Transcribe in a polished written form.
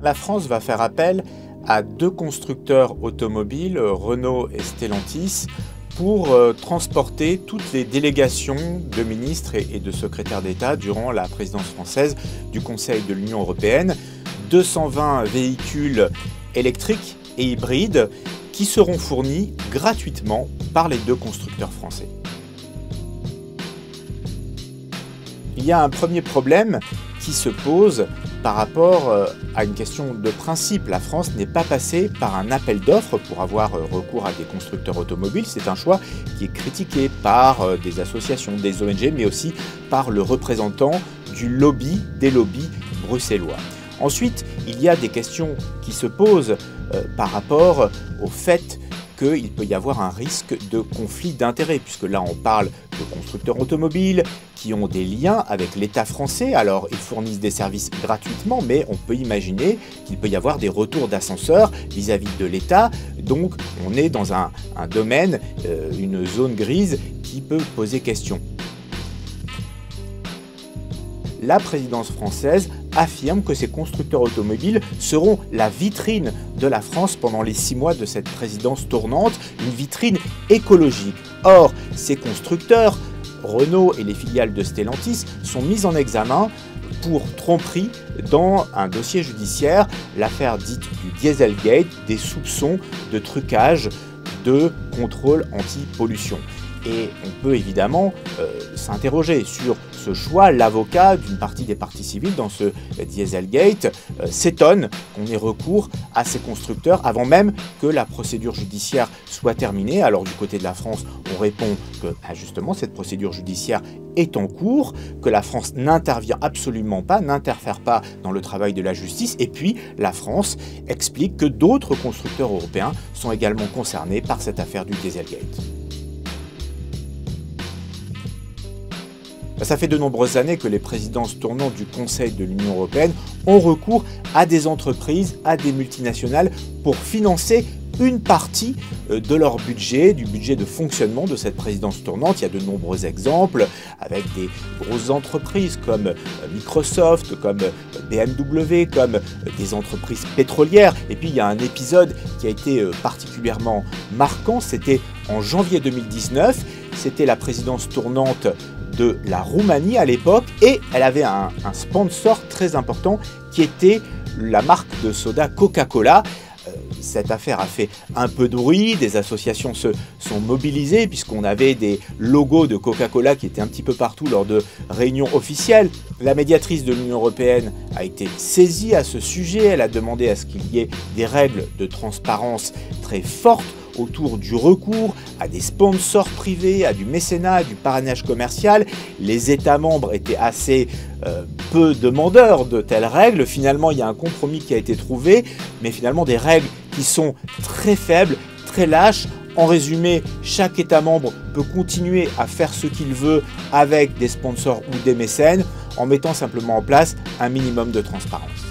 La France va faire appel à deux constructeurs automobiles, Renault et Stellantis, pour transporter toutes les délégations de ministres et de secrétaires d'État durant la présidence française du Conseil de l'Union européenne. 220 véhicules électriques et hybrides qui seront fournis gratuitement par les deux constructeurs français. Il y a un premier problème qui se pose par rapport à une question de principe. La France n'est pas passée par un appel d'offres pour avoir recours à des constructeurs automobiles. C'est un choix qui est critiqué par des associations, des ONG, mais aussi par le représentant du lobby, des lobbies bruxellois. Ensuite, il y a des questions qui se posent par rapport au fait qu'il peut y avoir un risque de conflit d'intérêts, puisque là on parle de constructeurs automobiles qui ont des liens avec l'État français. Alors ils fournissent des services gratuitement, mais on peut imaginer qu'il peut y avoir des retours d'ascenseur vis-à-vis de l'État. Donc on est dans un domaine, une zone grise qui peut poser question. La présidence française affirme que ces constructeurs automobiles seront la vitrine de la France pendant les 6 mois de cette présidence tournante, une vitrine écologique. Or, ces constructeurs, Renault et les filiales de Stellantis, sont mis en examen pour tromperie dans un dossier judiciaire, l'affaire dite du Dieselgate, des soupçons de trucage de contrôle anti-pollution. Et on peut évidemment s'interroger sur ce choix. L'avocat d'une partie des parties civiles dans ce Dieselgate s'étonne qu'on ait recours à ces constructeurs avant même que la procédure judiciaire soit terminée. Alors du côté de la France, on répond que justement cette procédure judiciaire est en cours, que la France n'intervient absolument pas, n'interfère pas dans le travail de la justice. Et puis la France explique que d'autres constructeurs européens sont également concernés par cette affaire du Dieselgate. Ça fait de nombreuses années que les présidences tournantes du Conseil de l'Union européenne ont recours à des entreprises, à des multinationales pour financer une partie de leur budget, du budget de fonctionnement de cette présidence tournante. Il y a de nombreux exemples avec des grosses entreprises comme Microsoft, comme BMW, comme des entreprises pétrolières. Et puis il y a un épisode qui a été particulièrement marquant, c'était en janvier 2019, c'était la présidence tournante de la Roumanie à l'époque, et elle avait un sponsor très important qui était la marque de soda Coca-Cola. Cette affaire a fait un peu de bruit, des associations se sont mobilisées puisqu'on avait des logos de Coca-Cola qui étaient un petit peu partout lors de réunions officielles. La médiatrice de l'Union européenne a été saisie à ce sujet, elle a demandé à ce qu'il y ait des règles de transparence très fortes autour du recours à des sponsors privés, à du mécénat, à du parrainage commercial. Les États membres étaient assez peu demandeurs de telles règles. Finalement, il y a un compromis qui a été trouvé, mais finalement des règles qui sont très faibles, très lâches. En résumé, chaque État membre peut continuer à faire ce qu'il veut avec des sponsors ou des mécènes en mettant simplement en place un minimum de transparence.